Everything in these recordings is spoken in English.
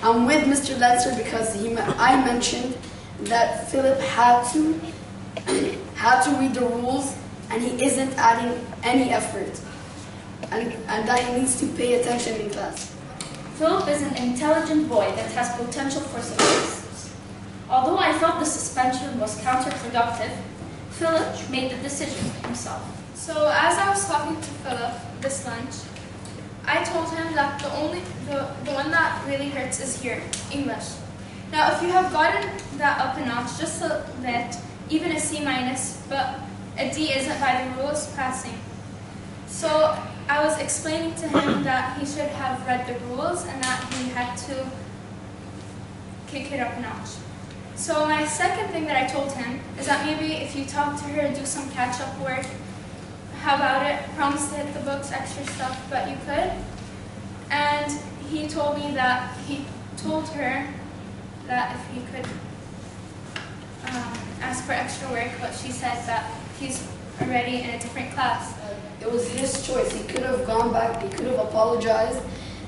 I'm with Mr. Letzer because I mentioned that Philip had to read the rules, and he isn't adding any effort, and that he needs to pay attention in class. Philip is an intelligent boy that has potential for success. Although I felt the suspension was counterproductive, Philip made the decision himself. So as I was talking to Philip this lunch, I told him that the one that really hurts is here, English. Now if you have gotten that up a notch just a bit, even a C minus, but a D isn't by the rules passing. So I was explaining to him that he should have read the rules and that he had to kick it up a notch. So my second thing that I told him is that maybe if you talk to her, do some catch-up work. How about it? Promise to hit the books, extra stuff, but you could. And he told me that he told her that if he could ask for extra work, but she said that he's already in a different class. It was his choice. He could have gone back, he could have apologized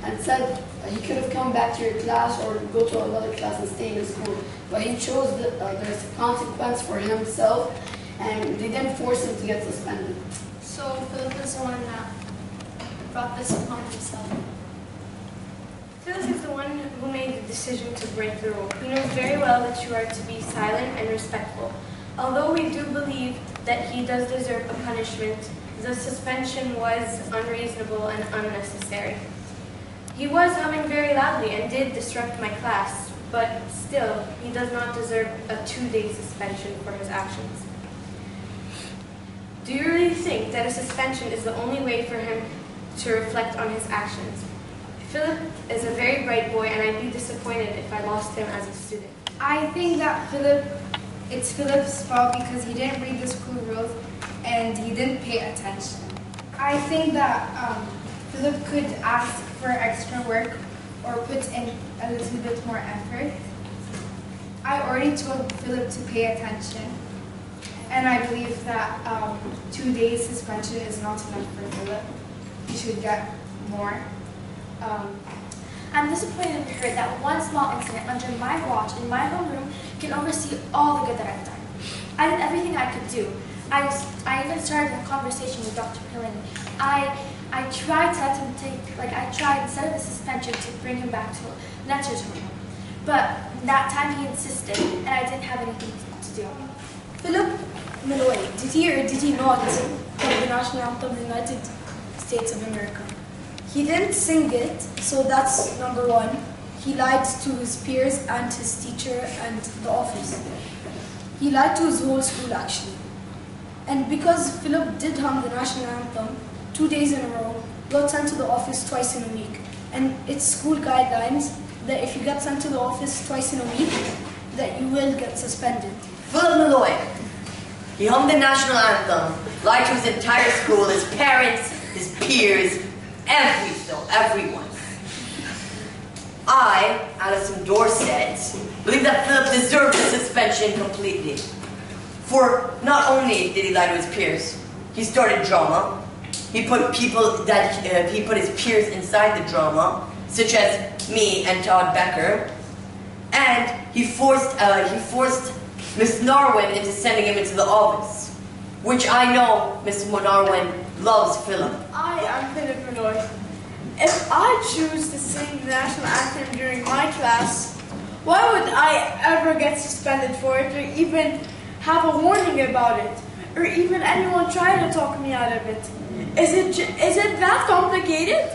and said he could have come back to your class or go to another class and stay in school. But he chose there's a consequence for himself, and they didn't force him to get suspended. So Philip is the one that brought this upon himself. Philip is the one who made the decision to break the rule. He knows very well that you are to be silent and respectful. Although we do believe that he does deserve a punishment, the suspension was unreasonable and unnecessary. He was humming very loudly and did disrupt my class, but still, he does not deserve a 2-day suspension for his actions. Do you really think that a suspension is the only way for him to reflect on his actions? Philip is a very bright boy, and I'd be disappointed if I lost him as a student. I think that it's Philip's fault because he didn't read the school rules and he didn't pay attention. I think that Philip could ask for extra work or put in a little bit more effort. I already told Philip to pay attention, and I believe that 2 days suspension is not enough for Philip. He should get more. I'm disappointed and hurt that one small incident under my watch in my homeroom can oversee all the good that I've done. I did everything I could do. I even started a conversation with Dr. Pilling. I tried to let him instead of the suspension, to bring him back to Letzer's room. But that time he insisted, and I didn't have anything to do. Philip Malloy, did he or did he not sing the national anthem of the United States of America? He didn't sing it, so that's number one. He lied to his peers and his teacher and the office. He lied to his whole school, actually. And because Philip did hum the national anthem 2 days in a row, got sent to the office twice in a week. And it's school guidelines that if you get sent to the office twice in a week, that you will get suspended. Philip Malloy, he hummed the national anthem, lied to his entire school, his parents, his peers, everyone. I, Alison Dorset, believe that Philip deserved the suspension completely. For not only did he lie to his peers, he started drama. He put his peers inside the drama, such as me and Todd Becker, and he forced Miss Narwin into sending him into the office, which I know Miss Narwin loves Philip. I am Philip Malloy. If I choose to sing the national anthem during my class, why would I ever get suspended for it, or even have a warning about it, or even anyone try to talk me out of it? Is it that complicated?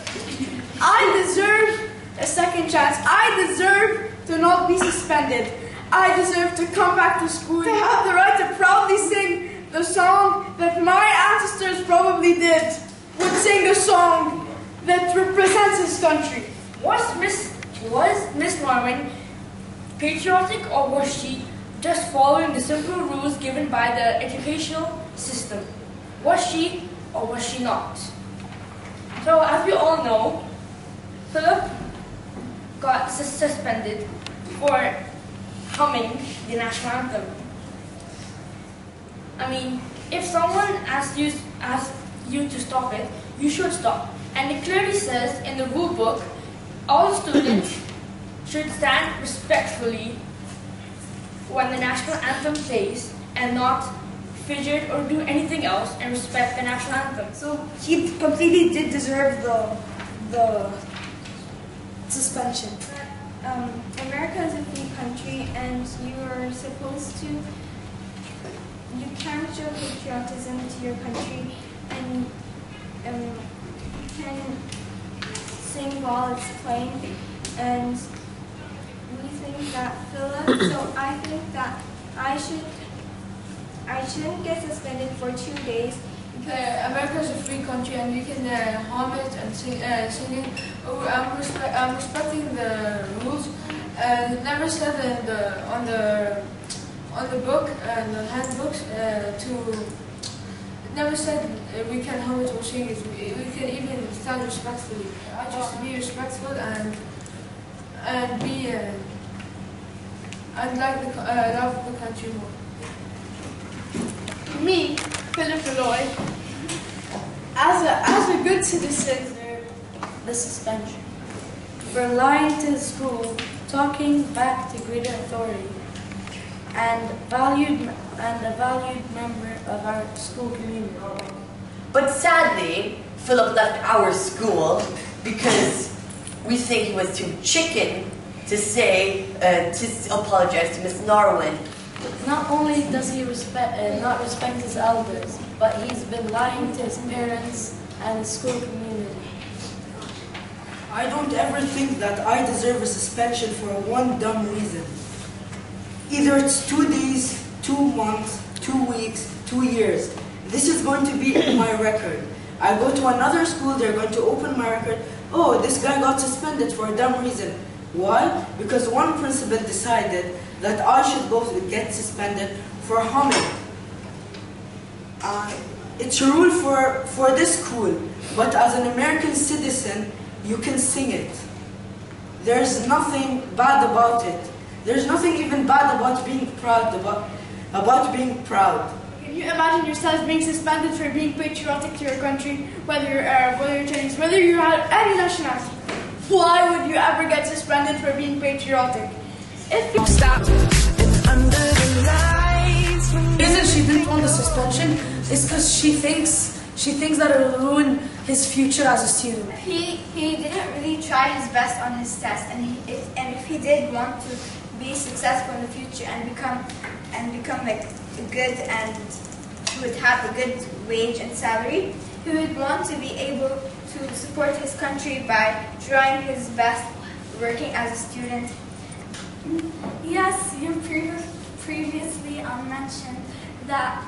I deserve a second chance. I deserve to not be suspended. I deserve to come back to school, to have the right to proudly sing the song that my ancestors probably would sing a song that represents his country. Was Miss Norman patriotic, or was she just following the simple rules given by the educational system? Was she or was she not? So as we all know, Philip got suspended for humming the national anthem. I mean, if someone asks you to stop it, you should stop. And it clearly says in the rule book, all students should stand respectfully when the national anthem plays and not fidget or do anything else and respect the national anthem. So he completely did deserve the suspension. America is a free country, and you are supposed to. You can show patriotism to your country, and you can sing while it's playing. And we think that Philip. So I think that I shouldn't get suspended for 2 days. America is a free country, and you can hum it and sing it. I'm respecting the rules. It never said on the book and the handbooks it never said we can hum it or sing it. We can even stand respectfully. I just be respectful and be and love the country more. Me, Philip Malloy, as a good citizen, The suspension for lying to the school, talking back to greater authority, and a valued member of our school community. But sadly, Philip left our school because we think he was too chicken to apologize to Miss Narwin. Not only does he not respect his elders, but he's been lying to his parents and his school community. I don't ever think that I deserve a suspension for one dumb reason. Either it's 2 days, 2 months, 2 weeks, 2 years. This is going to be in my record. I go to another school, they're going to open my record. Oh, this guy got suspended for a dumb reason. Why? Because one principal decided that I should get suspended for humming. It's a rule for this school, but as an American citizen, you can sing it. There's nothing bad about it. There's nothing even bad about being proud. About being proud. can you imagine yourself being suspended for being patriotic to your country, whether you're Arab, whether you're Chinese, whether you have any nationality? Why would you ever get suspended for being patriotic? If you The reason she didn't want the suspension is because she thinks that it will ruin his future as a student. He didn't really try his best on his test, and if he did want to be successful in the future and become like good, and he would have a good wage and salary, he would want to be able to support his country by trying his best working as a student. Yes, you previously mentioned that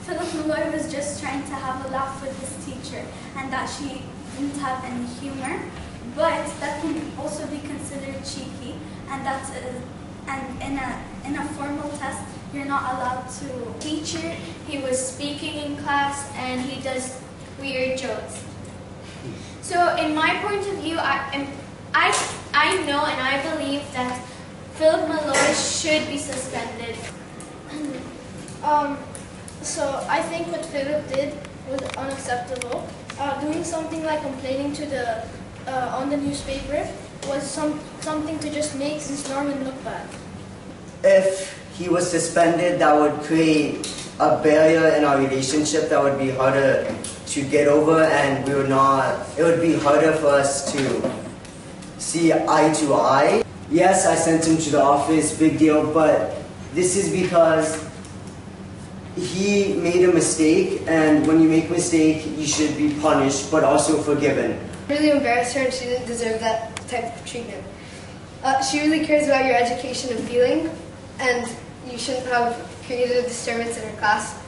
Philip Malloy was just trying to have a laugh with his teacher and that she didn't have any humor, but that can also be considered cheeky, and that's in a formal test you're not allowed to. Teacher, he was speaking in class and he does weird jokes. So in my point of view, I know and I believe that Philip Malloy should be suspended. So I think what Philip did was unacceptable. Doing something like complaining to the on the newspaper was something to just make Miss Norman look bad. If he was suspended, that would create a barrier in our relationship that would be harder to get over, and it would be harder for us to see eye to eye. Yes, I sent him to the office, big deal, but this is because he made a mistake, and when you make a mistake, you should be punished, but also forgiven. Really embarrassed her, and she didn't deserve that type of treatment. She really cares about your education and feeling, and you shouldn't have created a disturbance in her class.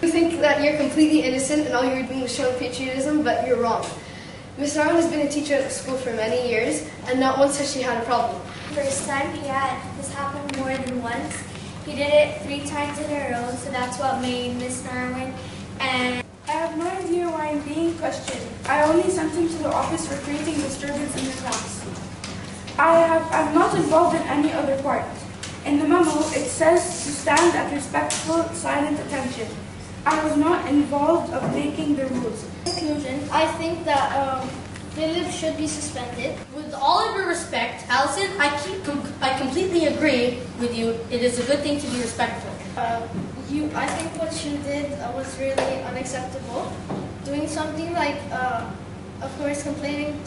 You think that you're completely innocent and all you were doing was showing patriotism, but you're wrong. Miss Norman has been a teacher at the school for many years, and not once has she had a problem. First time this happened more than once. He did it 3 times in a row, so that's what made Miss Norman. And I have no idea why I'm being questioned. I only sent him to the office for creating disturbance in the class. I'm not involved in any other part. In the memo, it says to stand at respectful, silent attention. I was not involved of making the rues. In conclusion, I think that Philip should be suspended. With all of your respect, Allison, I completely agree with you. It is a good thing to be respectful. I think what you did was really unacceptable. Doing something like, of course, complaining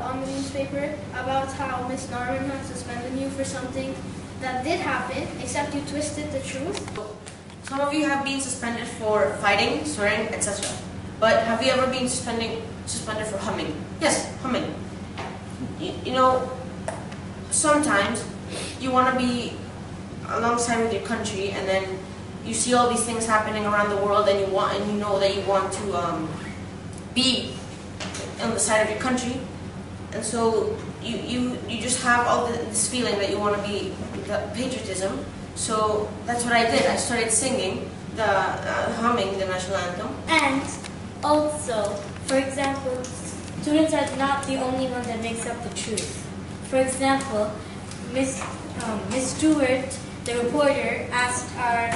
on the newspaper about how Miss Norman had suspended you for something that did happen, except you twisted the truth. Some of you have been suspended for fighting, swearing, etc. But have you ever been suspended for humming? Yes, humming. You know, sometimes you want to be alongside with your country, and then you see all these things happening around the world, and you know that you want to be on the side of your country, and so you just have all this feeling that you want to be the patriotism. So that's what I did. I started singing, humming the national anthem. And also, for example, students are not the only one that makes up the truth. For example, Miss Stewart, the reporter, asked our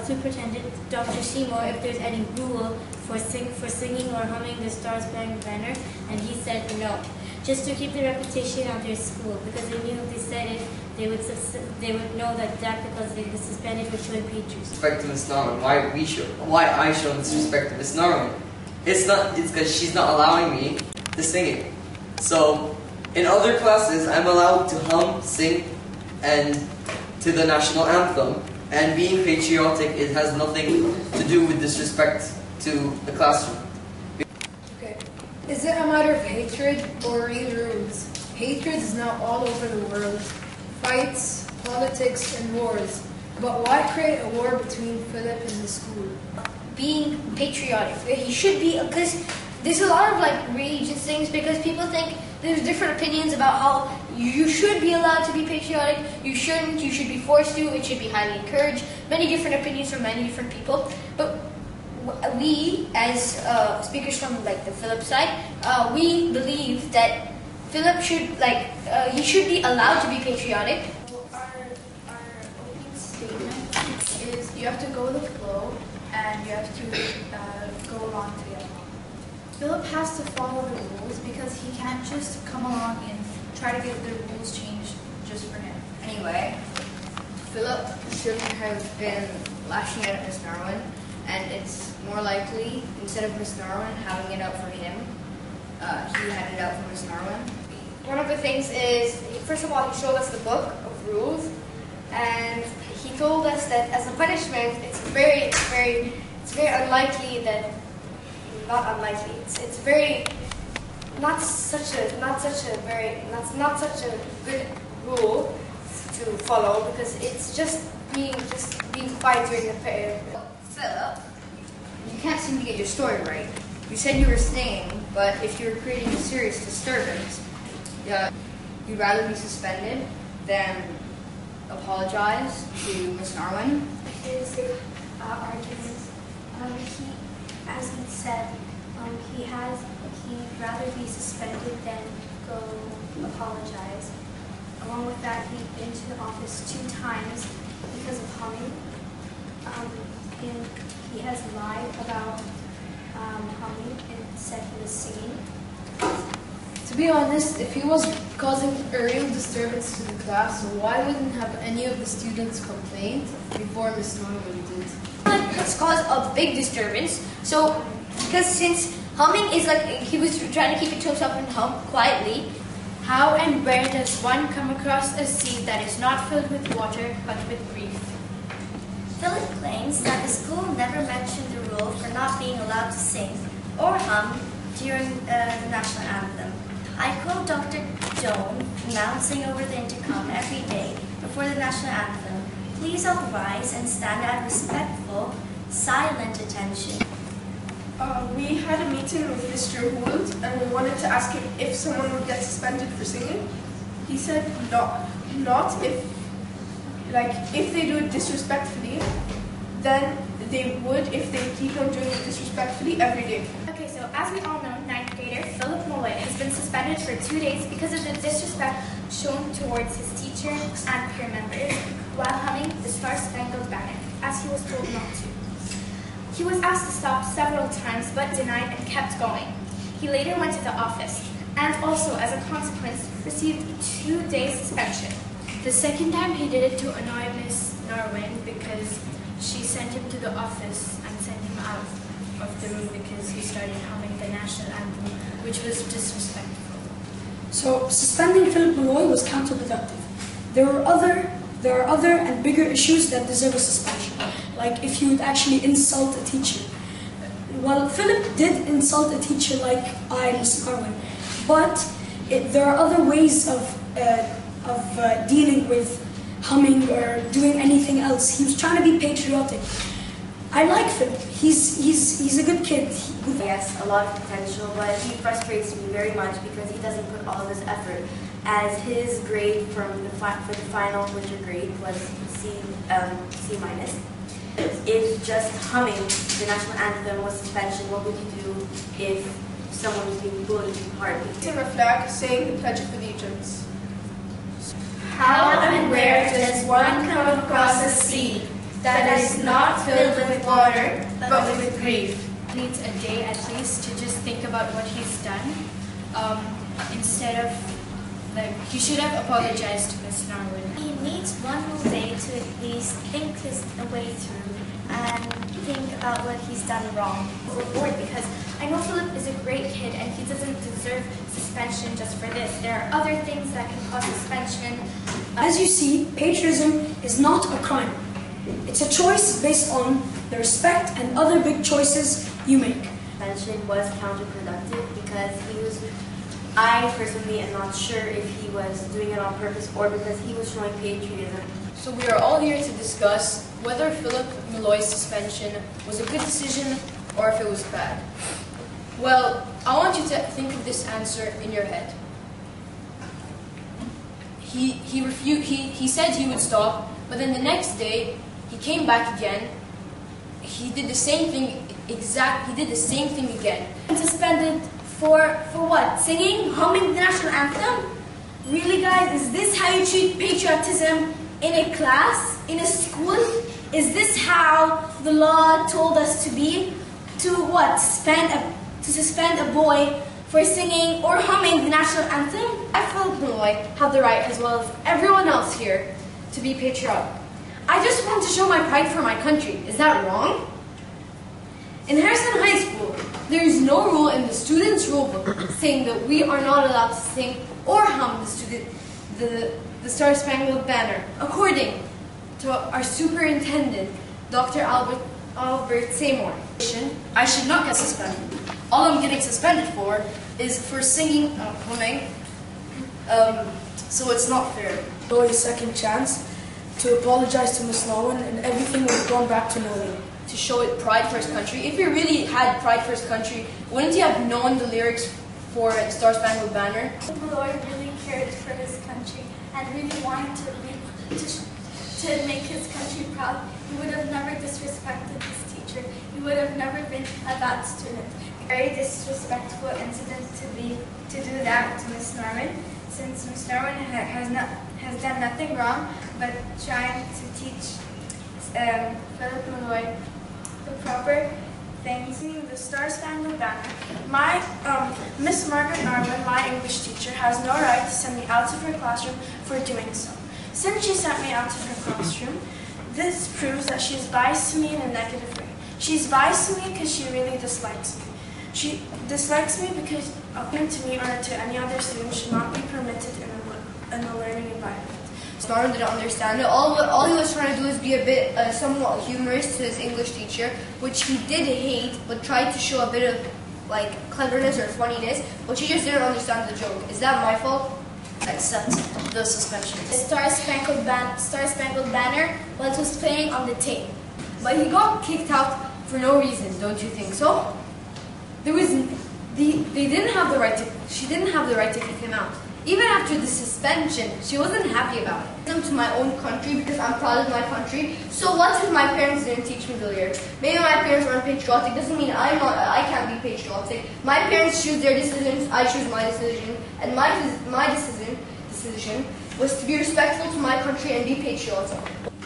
superintendent, Dr. Seymour, if there's any rule for singing or humming the Star Spangled Banner, and he said no, just to keep the reputation of their school, because they knew if they said it, they would know that because they were suspended for showing patriotism. Respect to Miss Norman. Why I show disrespect to Miss Norman? It's because she's not allowing me to sing it. So in other classes, I'm allowed to hum, sing, and to the national anthem. And being patriotic, it has nothing to do with disrespect to the classroom. Okay. Is it a matter of hatred or real rules? Hatred is now all over the world. Fights, politics, and wars. But why create a war between Philip and the school? Being patriotic. He should be, because there's a lot of religious things, because people think there's different opinions about how you should be allowed to be patriotic, you shouldn't, you should be forced to, it should be highly encouraged. Many different opinions from many different people. But we, as speakers from the Philip side, we believe that Philip should, he should be allowed to be patriotic. Our opening statement is you have to go with the flow and you have to go along to get along. Philip has to follow the rules because he can't just come along and try to get the rules changed just for him. Anyway, Philip shouldn't have been lashing out at Miss Narwin, and it's more likely, instead of Miss Narwin having it out for him, he had it out for Miss Narwin. One of the things is, first of all, he showed us the book of rules, and he told us that as a punishment, it's very unlikely that, not unlikely, it's very, not such a good rule to follow, because it's just being quiet during the prayer. Philip, you can't seem to get your story right. You said you were singing, but if you were creating a serious disturbance, you'd rather be suspended than apologize to Miss Narwin? His argument, as he said, he'd rather be suspended than go apologize. Along with that, he'd been to the office 2 times because of humming. And he has lied about humming and said he was singing. To be honest, if he was causing a real disturbance to the class, why wouldn't have any of the students complained before Miss Norman did? It's caused a big disturbance. So, because since humming is he was trying to keep it to himself and hum quietly. How and where does one come across a seed that is not filled with water but with grief? Philip claims that the school never mentioned the rule for not being allowed to sing or hum during the national anthem. I quote Dr. Joan announcing over the intercom every day before the national anthem, "Please all rise and stand at respectful, silent attention." We had a meeting with Mr. Hoult and we wanted to ask him if someone would get suspended for singing. He said not if they do it disrespectfully, then they would if they keep on doing it disrespectfully every day. Okay, so as we all know, 9th grader Philip Malloy has been suspended for 2 days because of the disrespect shown towards his teacher and peer members while humming the Star Spangled Banner, as he was told not to. He was asked to stop several times but denied and kept going. He later went to the office and also, as a consequence, received 2 days suspension. The second time he did it to annoy Miss Norwin because she sent him to the office and sent him out of the room because he started humming the national anthem, which was disrespectful. So suspending Philip Malloy was counterproductive. There are other and bigger issues that deserve a suspension, like if you would actually insult a teacher. Well, Philip did insult a teacher like Miss Norwin, but there are other ways of dealing with humming or doing anything else. He was trying to be patriotic. I like Philip. He's a good kid. Yes, a lot of potential, but he frustrates me very much because he doesn't put all of his effort. As his grade for the final winter grade was C minus. If just humming the national anthem was suspension, what would you do if someone was being bullied hardly? To reflect, saying the Pledge of Allegiance. How and where does one come across a sea that is not filled with water, but with grief? Needs a day at least to just think about what he's done, instead of, like, he should have apologized to Miss Norwin. He needs one more day to at least think his way through and think about what he's done wrong. Reward, because I know Philip is a great kid and he doesn't deserve suspension just for this. There are other things that can cause suspension. As you see, patriotism is not a crime. It's a choice based on the respect and other big choices you make. Suspension was counterproductive because I personally am not sure if he was doing it on purpose or because he was showing patriotism. So we are all here to discuss whether Philip Malloy's suspension was a good decision or if it was bad. Well, I want you to think of this answer in your head. He said he would stop, but then the next day he came back again. He did the same thing again. Suspended for what? Singing? Humming the national anthem? Really, guys? Is this how you treat patriotism in a class? In a school? Is this how the law told us to be? To what? To suspend a boy for singing or humming the national anthem? I, Philip Malloy, have the right, as well as everyone else here, to be patriotic. I just want to show my pride for my country. Is that wrong? In Harrison High School, there is no rule in the students' rule book saying that we are not allowed to sing or hum the Star-Spangled Banner. According to our superintendent, Dr. Albert Seymour, I should not get suspended. All I'm getting suspended for is for singing, humming, so it's not fair. A second chance to apologize to Miss Norwin and everything would have gone back to normal. To show it pride for his country. If he really had pride for his country, wouldn't he have known the lyrics for Star Spangled Banner? Malloy really cared for his country and really wanted to make his country proud. He would have never disrespected his teacher. He would have never been a bad student. Very disrespectful incident to do that to Miss Norman, since Miss Norman has done nothing wrong but trying to teach Philip Malloy the proper things. Singing the Star-Spangled Banner. My Miss Margaret Norman, my English teacher, has no right to send me out of her classroom for doing so. Since she sent me out of her classroom, this proves that she's biased to me in a negative way. She's biased to me because she really dislikes me. She dislikes me because appearing to me or to any other student should not be permitted in a learning environment. Norman didn't understand it. All he was trying to do is be a bit somewhat humorous to his English teacher, which he did hate, but tried to show a bit of like cleverness or funniness, but she just didn't understand the joke. Is that my fault? Accept the suspension. The Star-Spangled Banner while it was playing on the tape. But he got kicked out for no reason, don't you think so? She didn't have the right to kick him out. Even after the suspension, she wasn't happy about it. I'm to my own country because I'm proud of my country. So what if my parents didn't teach me the lyrics? Maybe my parents aren't patriotic. Doesn't mean I can't be patriotic. My parents choose their decisions. I choose my decision. And my decision was to be respectful to my country and be patriotic.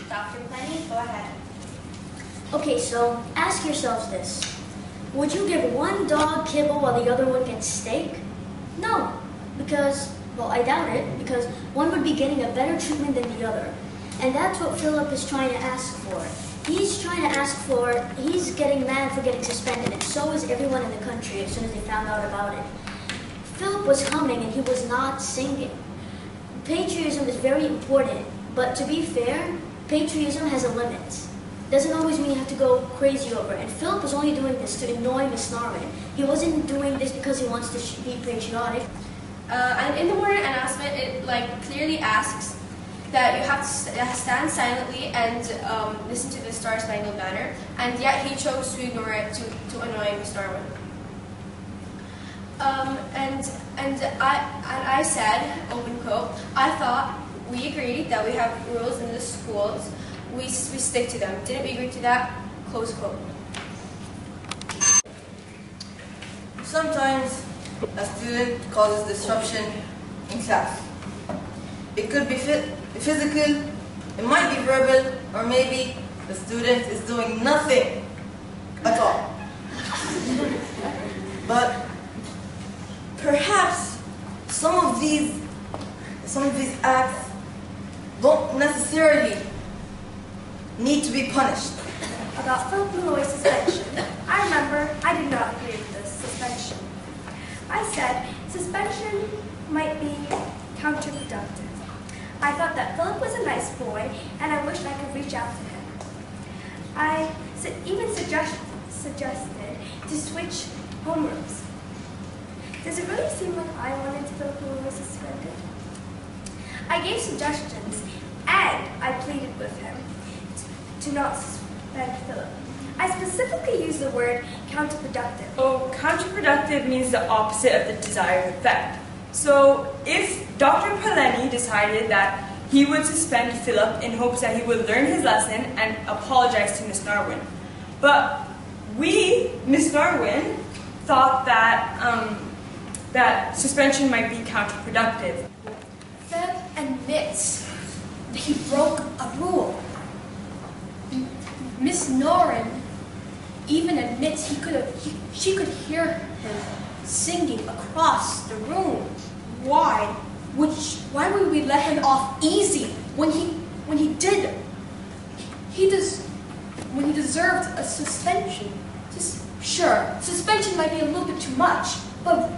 Dr. Plenty, go ahead. Okay, so ask yourselves this. would you give one dog kibble while the other one gets steak? No, because, well, I doubt it, because one would be getting a better treatment than the other. And that's what Philip is trying to ask for. He's getting mad for getting suspended, and so is everyone in the country as soon as they found out about it. Philip was humming and he was not singing. Patriotism is very important, but to be fair, patriotism has a limit. Doesn't always mean you have to go crazy over it. And Philip was only doing this to annoy Miss Norman. He wasn't doing this because he wants to be patriotic. And in the morning announcement, it clearly asks that you have to stand silently and listen to the Star Spangled Banner, and yet he chose to ignore it to annoy Miss Norman. And I said, open quote, I thought we agreed that we have rules in the schools, we stick to them. Didn't we agree to that? Close quote. Sometimes a student causes disruption in class. It could be physical, it might be verbal, or maybe the student is doing nothing at all. But perhaps some of these acts don't necessarily need to be punished. About Philip Malloy's suspension, I remember I did not agree with this suspension. I said suspension might be counterproductive. I thought that Philip was a nice boy, and I wished I could reach out to him. I even suggested to switch homerooms. Does it really seem like I wanted Philip Malloy suspended? I gave suggestions, and I pleaded with him to not suspend Philip. I specifically used the word counterproductive. Oh, counterproductive means the opposite of the desired effect. So if Dr. Paleni decided that he would suspend Philip in hopes that he would learn his lesson and apologize to Miss Narwin. But we, Miss Narwin, thought that that suspension might be counterproductive. Philip admits that he broke a rule. Miss Norrin even admits she could hear him singing across the room. Why would we let him off easy when he deserved a suspension? Sure, suspension might be a little bit too much, but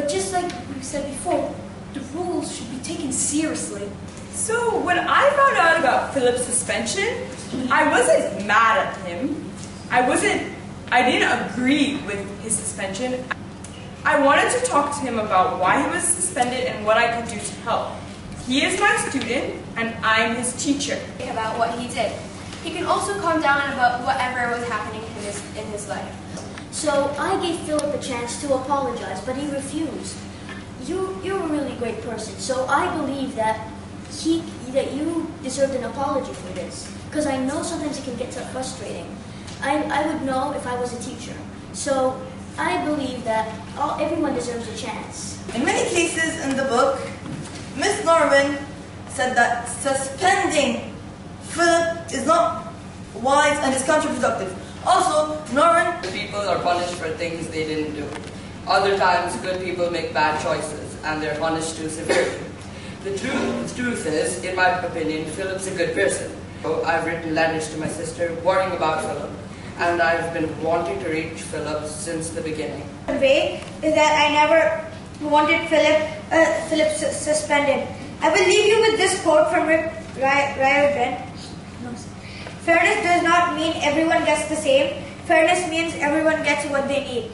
just like we said before, the rules should be taken seriously. So when I found out about Philip's suspension, I wasn't mad at him. I didn't agree with his suspension. I wanted to talk to him about why he was suspended and what I could do to help. He is my student, and I'm his teacher. About what he did. He can also calm down about whatever was happening in his life. So I gave Philip a chance to apologize, but he refused. You're a really great person, so I believe that you deserved an apology for this. Because I know sometimes it can get so frustrating. I would know if I was a teacher. So I believe that everyone deserves a chance. In many cases in the book, Miss Norman said that suspending Philip is not wise and is counterproductive. Also, Norman... People are punished for things they didn't do. Other times, good people make bad choices and they're punished too severely. The truth is, in my opinion, Philip's a good person. I've written letters to my sister warning about Philip, and I've been wanting to reach Philip since the beginning. The way is that I never wanted Philip suspended. I will leave you with this quote from Riordan. Fairness does not mean everyone gets the same. Fairness means everyone gets what they need.